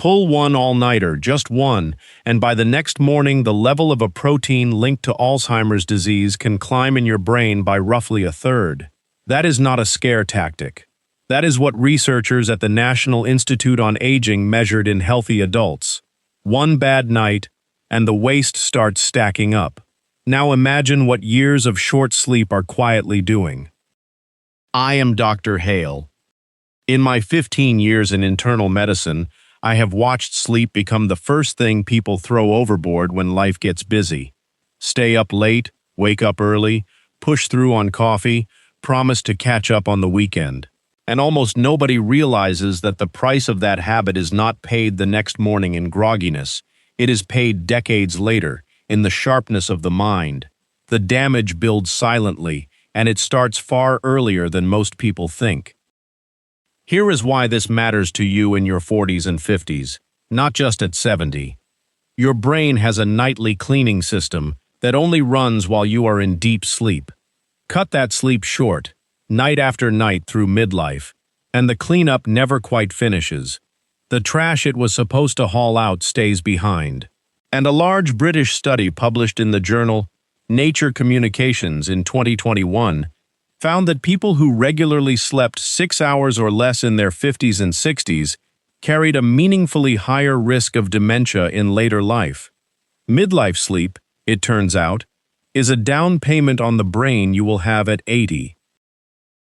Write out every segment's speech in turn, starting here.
Pull one all-nighter, just one, and by the next morning the level of a protein linked to Alzheimer's disease can climb in your brain by roughly a third. That is not a scare tactic. That is what researchers at the National Institute on Aging measured in healthy adults. One bad night, and the waste starts stacking up. Now imagine what years of short sleep are quietly doing. I am Dr. Hale. In my 15 years in internal medicine, I have watched sleep become the first thing people throw overboard when life gets busy. Stay up late, wake up early, push through on coffee, promise to catch up on the weekend. And almost nobody realizes that the price of that habit is not paid the next morning in grogginess. It is paid decades later, in the sharpness of the mind. The damage builds silently, and it starts far earlier than most people think. Here is why this matters to you in your 40s and 50s, not just at 70. Your brain has a nightly cleaning system that only runs while you are in deep sleep. Cut that sleep short, night after night through midlife, and the cleanup never quite finishes. The trash it was supposed to haul out stays behind. And a large British study published in the journal Nature Communications in 2021 found that people who regularly slept 6 hours or less in their 50s and 60s carried a meaningfully higher risk of dementia in later life. Midlife sleep, it turns out, is a down payment on the brain you will have at 80.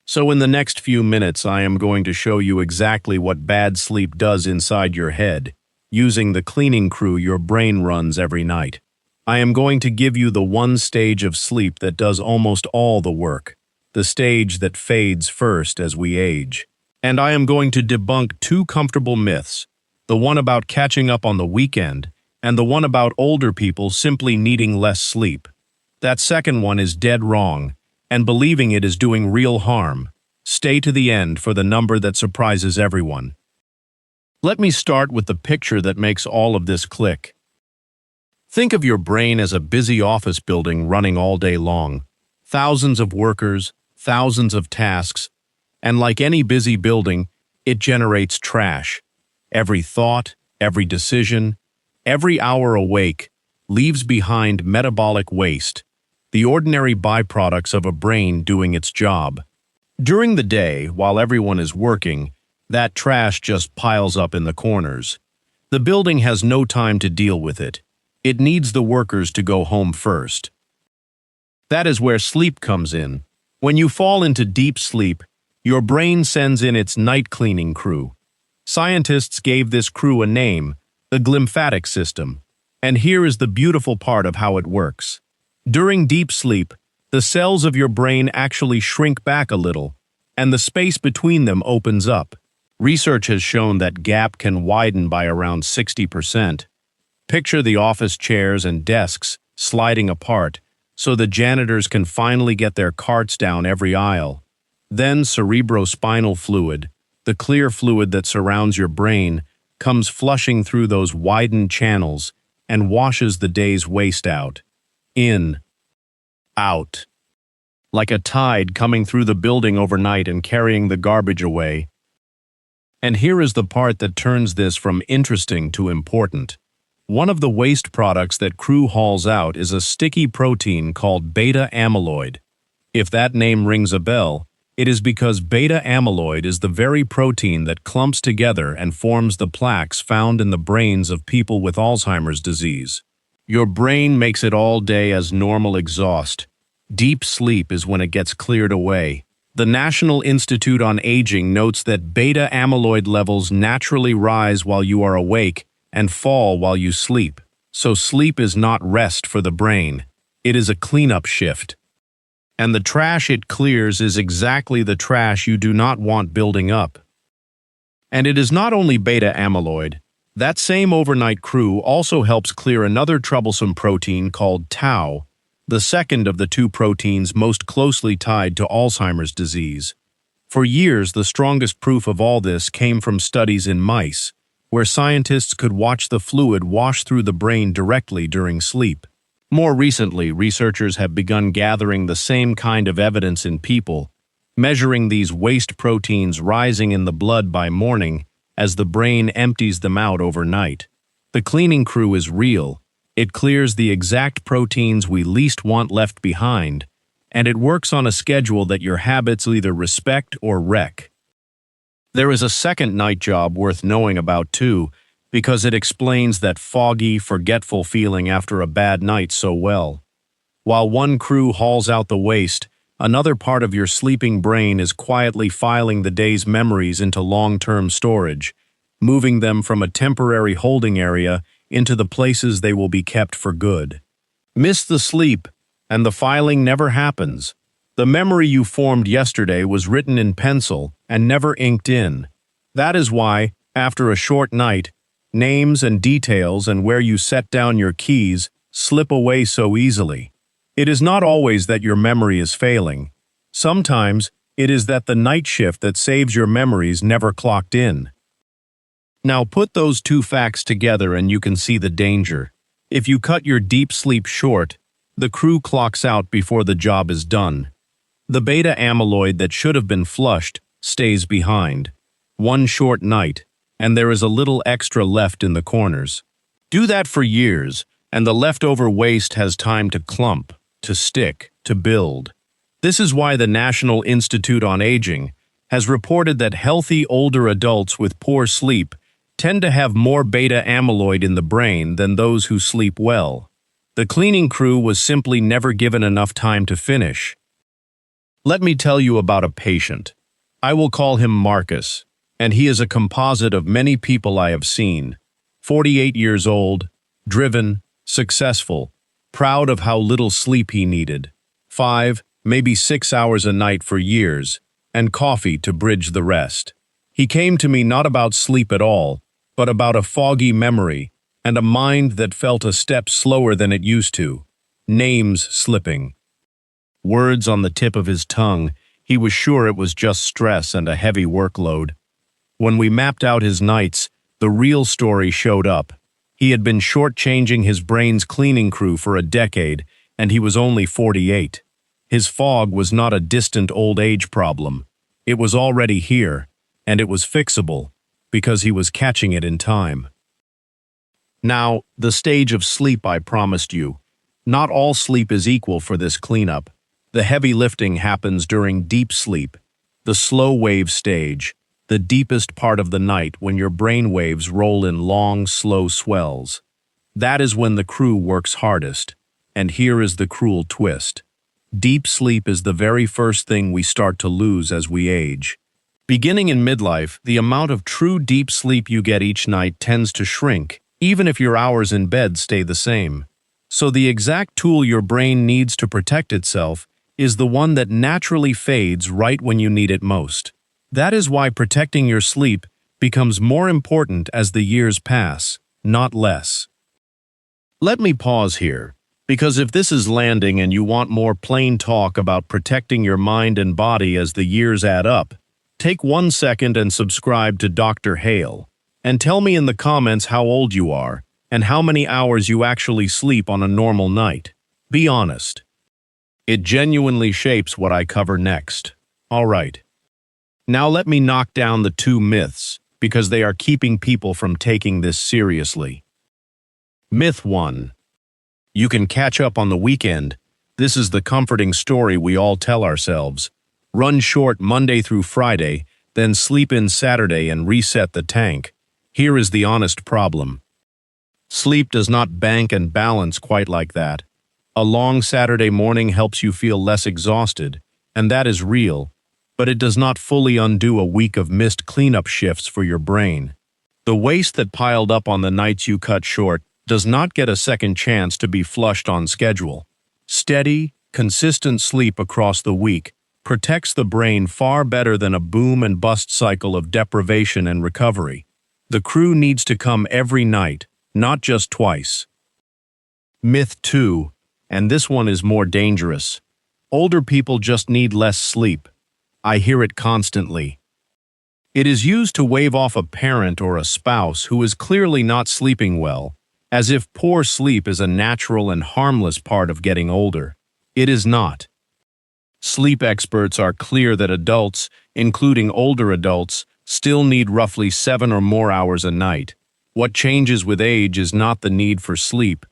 So in the next few minutes, I am going to show you exactly what bad sleep does inside your head, using the cleaning crew your brain runs every night. I am going to give you the one stage of sleep that does almost all the work, the stage that fades first as we age. And I am going to debunk two comfortable myths, the one about catching up on the weekend, and the one about older people simply needing less sleep. That second one is dead wrong, and believing it is doing real harm. Stay to the end for the number that surprises everyone. Let me start with the picture that makes all of this click. Think of your brain as a busy office building running all day long. Thousands of workers, thousands of tasks, and like any busy building, it generates trash. Every thought, every decision, every hour awake leaves behind metabolic waste, the ordinary byproducts of a brain doing its job. During the day, while everyone is working, that trash just piles up in the corners. The building has no time to deal with it. It needs the workers to go home first. That is where sleep comes in. When you fall into deep sleep, your brain sends in its night cleaning crew. Scientists gave this crew a name, the glymphatic system. And here is the beautiful part of how it works. During deep sleep, the cells of your brain actually shrink back a little, and the space between them opens up. Research has shown that gap can widen by around 60%. Picture the office chairs and desks sliding apart so the janitors can finally get their carts down every aisle. Then cerebrospinal fluid, the clear fluid that surrounds your brain, comes flushing through those widened channels and washes the day's waste out. In, out. Like a tide coming through the building overnight and carrying the garbage away. And here is the part that turns this from interesting to important. One of the waste products that crew hauls out is a sticky protein called beta amyloid. If that name rings a bell, it is because beta amyloid is the very protein that clumps together and forms the plaques found in the brains of people with Alzheimer's disease. Your brain makes it all day as normal exhaust. Deep sleep is when it gets cleared away. The National Institute on Aging notes that beta amyloid levels naturally rise while you are awake and fall while you sleep. So sleep is not rest for the brain. It is a cleanup shift. And the trash it clears is exactly the trash you do not want building up. And it is not only beta amyloid. That same overnight crew also helps clear another troublesome protein called tau, the second of the two proteins most closely tied to Alzheimer's disease. For years, the strongest proof of all this came from studies in mice, where scientists could watch the fluid wash through the brain directly during sleep. More recently, researchers have begun gathering the same kind of evidence in people, measuring these waste proteins rising in the blood by morning as the brain empties them out overnight. The cleaning crew is real. It clears the exact proteins we least want left behind, and it works on a schedule that your habits either respect or wreck. There is a second night job worth knowing about too, because it explains that foggy, forgetful feeling after a bad night so well. While one crew hauls out the waste, another part of your sleeping brain is quietly filing the day's memories into long-term storage, moving them from a temporary holding area into the places they will be kept for good. Miss the sleep, and the filing never happens. The memory you formed yesterday was written in pencil and never inked in. That is why, after a short night, names and details and where you set down your keys slip away so easily. It is not always that your memory is failing. Sometimes it is that the night shift that saves your memories never clocked in. Now put those two facts together and you can see the danger. If you cut your deep sleep short, the crew clocks out before the job is done. The beta amyloid that should have been flushed stays behind. One short night, and there is a little extra left in the corners. Do that for years, and the leftover waste has time to clump, to stick, to build. This is why the National Institute on Aging has reported that healthy older adults with poor sleep tend to have more beta amyloid in the brain than those who sleep well. The cleaning crew was simply never given enough time to finish. Let me tell you about a patient. I will call him Marcus, and he is a composite of many people I have seen. 48 years old, driven, successful, proud of how little sleep he needed. 5, maybe 6 hours a night for years, and coffee to bridge the rest. He came to me not about sleep at all, but about a foggy memory and a mind that felt a step slower than it used to. Names slipping. Words on the tip of his tongue. He was sure it was just stress and a heavy workload. When we mapped out his nights, the real story showed up. He had been shortchanging his brain's cleaning crew for a decade, and he was only 48. His fog was not a distant old age problem. It was already here, and it was fixable, because he was catching it in time. Now, the stage of sleep I promised you. Not all sleep is equal for this cleanup. The heavy lifting happens during deep sleep, the slow wave stage, the deepest part of the night when your brain waves roll in long, slow swells. That is when the crew works hardest, and here is the cruel twist. Deep sleep is the very first thing we start to lose as we age. Beginning in midlife, the amount of true deep sleep you get each night tends to shrink, even if your hours in bed stay the same. So the exact tool your brain needs to protect itself is the one that naturally fades right when you need it most. That is why protecting your sleep becomes more important as the years pass, not less. Let me pause here, because if this is landing and you want more plain talk about protecting your mind and body as the years add up, take 1 second and subscribe to Dr. Hale, and tell me in the comments how old you are and how many hours you actually sleep on a normal night. Be honest. It genuinely shapes what I cover next. All right. Now let me knock down the 2 myths, because they are keeping people from taking this seriously. Myth 1. You can catch up on the weekend. This is the comforting story we all tell ourselves. Run short Monday through Friday, then sleep in Saturday and reset the tank. Here is the honest problem. Sleep does not bank and balance quite like that. A long Saturday morning helps you feel less exhausted, and that is real, but it does not fully undo a week of missed cleanup shifts for your brain. The waste that piled up on the nights you cut short does not get a second chance to be flushed on schedule. Steady, consistent sleep across the week protects the brain far better than a boom and bust cycle of deprivation and recovery. The crew needs to come every night, not just twice. Myth 2, and this one is more dangerous. Older people just need less sleep. I hear it constantly. It is used to wave off a parent or a spouse who is clearly not sleeping well, as if poor sleep is a natural and harmless part of getting older. It is not. Sleep experts are clear that adults, including older adults, still need roughly 7 or more hours a night. What changes with age is not the need for sleep.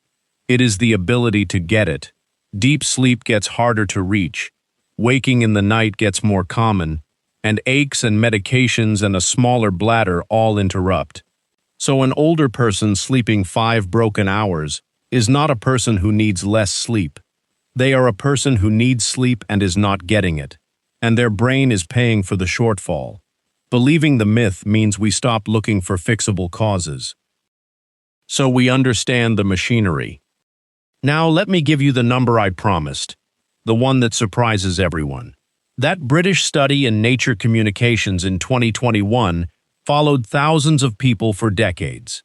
It is the ability to get it. Deep sleep gets harder to reach. Waking in the night gets more common, and aches and medications and a smaller bladder all interrupt. So an older person sleeping 5 broken hours is not a person who needs less sleep. They are a person who needs sleep and is not getting it, and their brain is paying for the shortfall. Believing the myth means we stop looking for fixable causes. So we understand the machinery. Now let me give you the number I promised, the one that surprises everyone. That British study in Nature Communications in 2021 followed thousands of people for decades,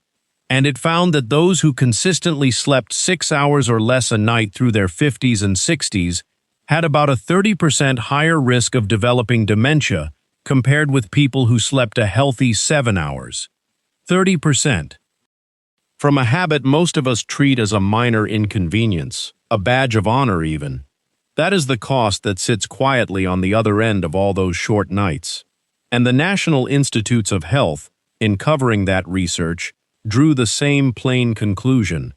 and it found that those who consistently slept 6 hours or less a night through their 50s and 60s had about a 30% higher risk of developing dementia compared with people who slept a healthy 7 hours. 30%. From a habit most of us treat as a minor inconvenience, a badge of honor even. That is the cost that sits quietly on the other end of all those short nights. And the National Institutes of Health, in covering that research, drew the same plain conclusion.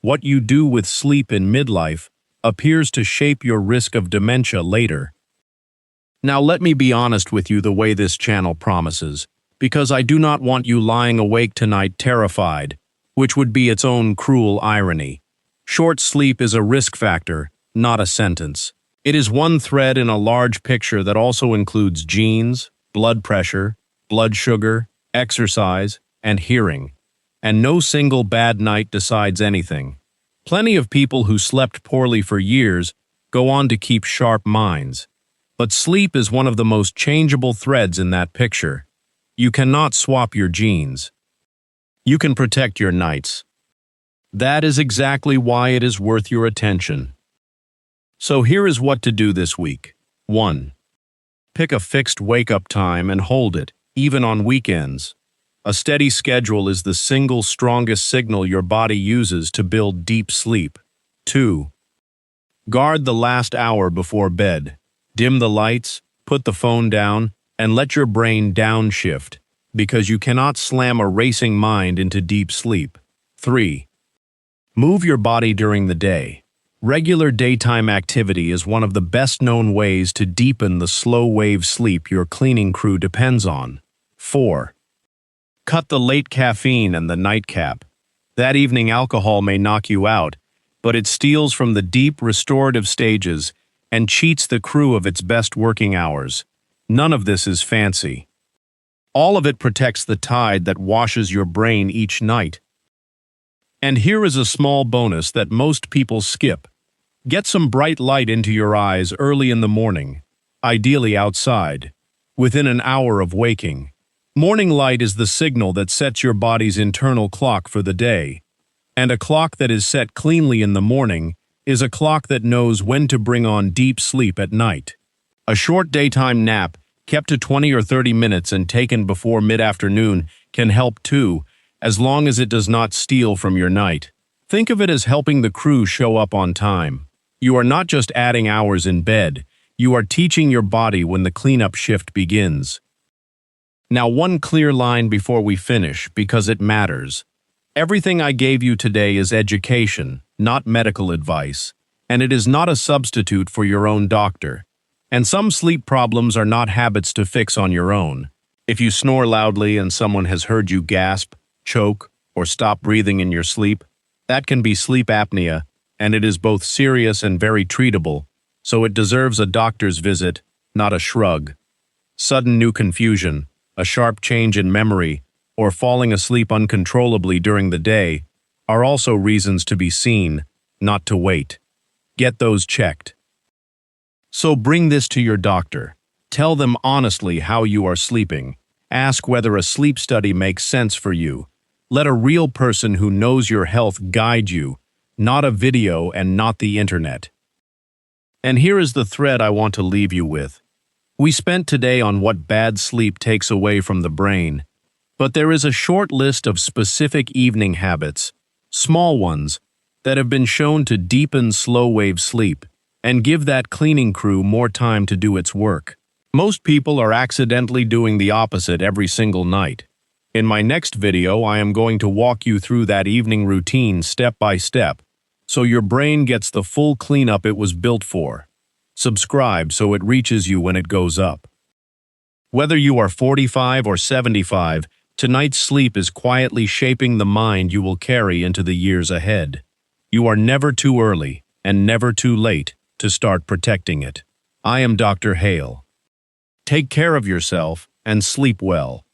What you do with sleep in midlife appears to shape your risk of dementia later. Now let me be honest with you the way this channel promises, because I do not want you lying awake tonight terrified, which would be its own cruel irony. Short sleep is a risk factor, not a sentence. It is one thread in a large picture that also includes genes, blood pressure, blood sugar, exercise, and hearing. And no single bad night decides anything. Plenty of people who slept poorly for years go on to keep sharp minds. But sleep is one of the most changeable threads in that picture. You cannot swap your genes. You can protect your nights. That is exactly why it is worth your attention. So here is what to do this week. 1. Pick a fixed wake-up time and hold it, even on weekends. A steady schedule is the single strongest signal your body uses to build deep sleep. 2. Guard the last hour before bed. Dim the lights, put the phone down, and let your brain downshift, because you cannot slam a racing mind into deep sleep. 3. Move your body during the day. Regular daytime activity is one of the best-known ways to deepen the slow-wave sleep your cleaning crew depends on. 4. Cut the late caffeine and the nightcap. That evening alcohol may knock you out, but it steals from the deep restorative stages and cheats the crew of its best working hours. None of this is fancy. All of it protects the tide that washes your brain each night. And here is a small bonus that most people skip. Get some bright light into your eyes early in the morning, ideally outside, within an hour of waking. Morning light is the signal that sets your body's internal clock for the day, and a clock that is set cleanly in the morning is a clock that knows when to bring on deep sleep at night. A short daytime nap, kept to 20 or 30 minutes and taken before mid-afternoon, can help too, as long as it does not steal from your night. Think of it as helping the crew show up on time. You are not just adding hours in bed, you are teaching your body when the cleanup shift begins. Now, one clear line before we finish, because it matters. Everything I gave you today is education, not medical advice, and it is not a substitute for your own doctor. And some sleep problems are not habits to fix on your own. If you snore loudly and someone has heard you gasp, choke, or stop breathing in your sleep, that can be sleep apnea, and it is both serious and very treatable, so it deserves a doctor's visit, not a shrug. Sudden new confusion, a sharp change in memory, or falling asleep uncontrollably during the day are also reasons to be seen, not to wait. Get those checked. So bring this to your doctor. Tell them honestly how you are sleeping. Ask whether a sleep study makes sense for you. Let a real person who knows your health guide you, not a video and not the internet. And here is the thread I want to leave you with. We spent today on what bad sleep takes away from the brain, but there is a short list of specific evening habits, small ones, that have been shown to deepen slow-wave sleep and give that cleaning crew more time to do its work. Most people are accidentally doing the opposite every single night. In my next video, I am going to walk you through that evening routine step by step, so your brain gets the full cleanup it was built for. Subscribe so it reaches you when it goes up. Whether you are 45 or 75, tonight's sleep is quietly shaping the mind you will carry into the years ahead. You are never too early and never too late to start protecting it. I am Dr. Hale. Take care of yourself and sleep well.